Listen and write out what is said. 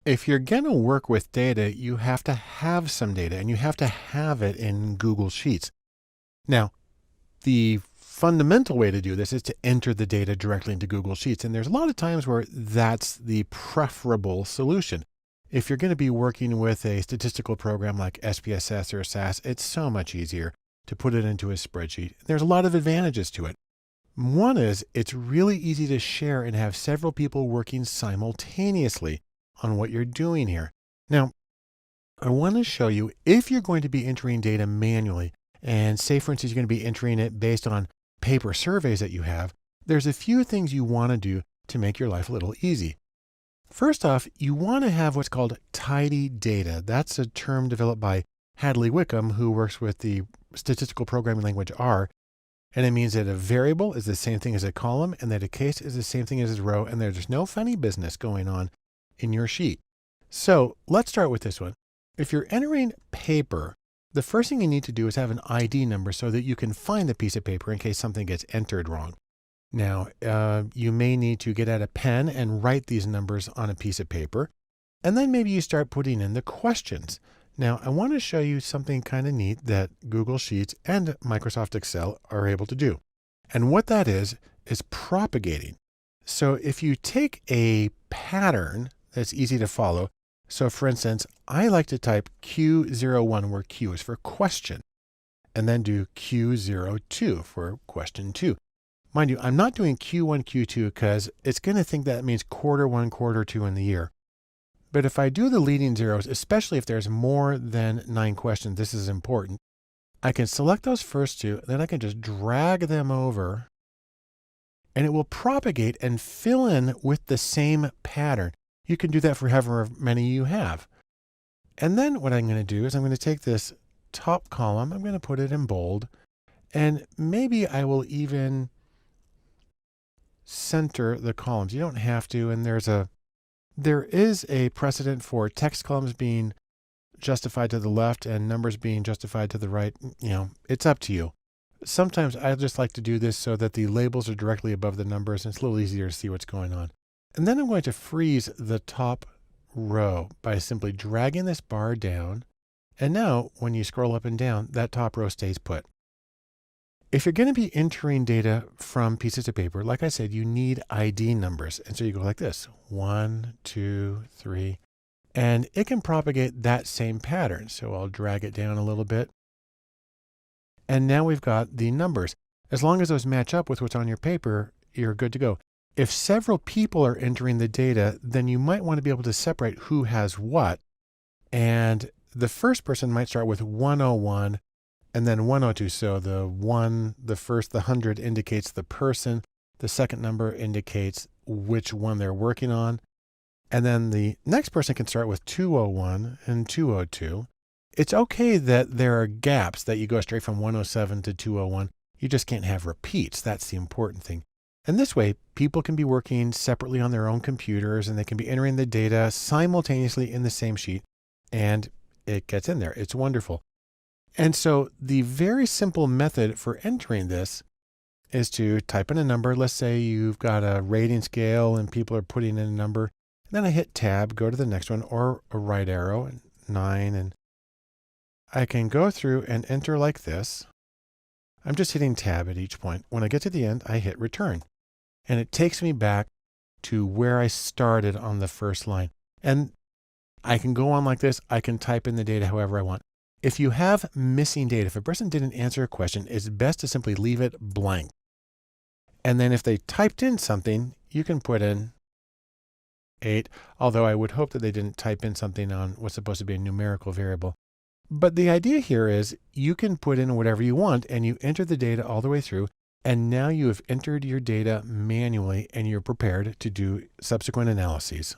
If you're going to work with data, you have to have some data and you have to have it in Google Sheets. Now, the fundamental way to do this is to enter the data directly into Google Sheets. And there's a lot of times where that's the preferable solution. If you're going to be working with a statistical program like SPSS or SAS, it's so much easier to put it into a spreadsheet. There's a lot of advantages to it. One is it's really easy to share and have several people working simultaneously on what you're doing here. Now, I want to show you if you're going to be entering data manually, and say, for instance, you're going to be entering it based on paper surveys that you have, there's a few things you want to do to make your life a little easy. First off, you want to have what's called tidy data. That's a term developed by Hadley Wickham, who works with the statistical programming language R. And it means that a variable is the same thing as a column and that a case is the same thing as a row. And there's no funny business going on in your sheet. So let's start with this one. If you're entering paper, the first thing you need to do is have an ID number so that you can find the piece of paper in case something gets entered wrong. Now, you may need to get out a pen and write these numbers on a piece of paper. And then maybe you start putting in the questions. Now, I want to show you something kind of neat that Google Sheets and Microsoft Excel are able to do. And what that is propagating. So if you take a pattern that's easy to follow, so for instance, I like to type Q01 where Q is for question, and then do Q02 for question 2. Mind you, I'm not doing Q1, Q2 because it's going to think that means quarter 1, quarter 2 in the year. But if I do the leading zeros, especially if there's more than 9 questions, this is important. I can select those first 2, then I can just drag them over and it will propagate and fill in with the same pattern. You can do that for however many you have. And then what I'm going to do is I'm going to take this top column, I'm going to put it in bold, and maybe I will even center the columns. You don't have to, and there is a precedent for text columns being justified to the left and numbers being justified to the right. It's up to you. Sometimes I just like to do this so that the labels are directly above the numbers and it's a little easier to see what's going on. And then I'm going to freeze the top row by simply dragging this bar down. And now when you scroll up and down, that top row stays put. If you're going to be entering data from pieces of paper, like I said, you need ID numbers. And so you go like this, 1, 2, 3, and it can propagate that same pattern. So I'll drag it down a little bit. And now we've got the numbers. As long as those match up with what's on your paper, you're good to go. If several people are entering the data, then you might want to be able to separate who has what. And the first person might start with 101 and then 102. So the first, the 100 indicates the person. The second number indicates which one they're working on. And then the next person can start with 201 and 202. It's okay that there are gaps that you go straight from 107 to 201. You just can't have repeats. That's the important thing. And this way, people can be working separately on their own computers and they can be entering the data simultaneously in the same sheet and it gets in there. It's wonderful. And so the very simple method for entering this is to type in a number. Let's say you've got a rating scale and people are putting in a number. And then I hit tab, go to the next one, or a right arrow, 9. And I can go through and enter like this. I'm just hitting tab at each point. When I get to the end, I hit return. And it takes me back to where I started on the first line. And I can go on like this. I can type in the data however I want. If you have missing data, if a person didn't answer a question, it's best to simply leave it blank. And then if they typed in something, you can put in 8, although I would hope that they didn't type in something on what's supposed to be a numerical variable. But the idea here is you can put in whatever you want and you enter the data all the way through. And now you have entered your data manually and you're prepared to do subsequent analyses.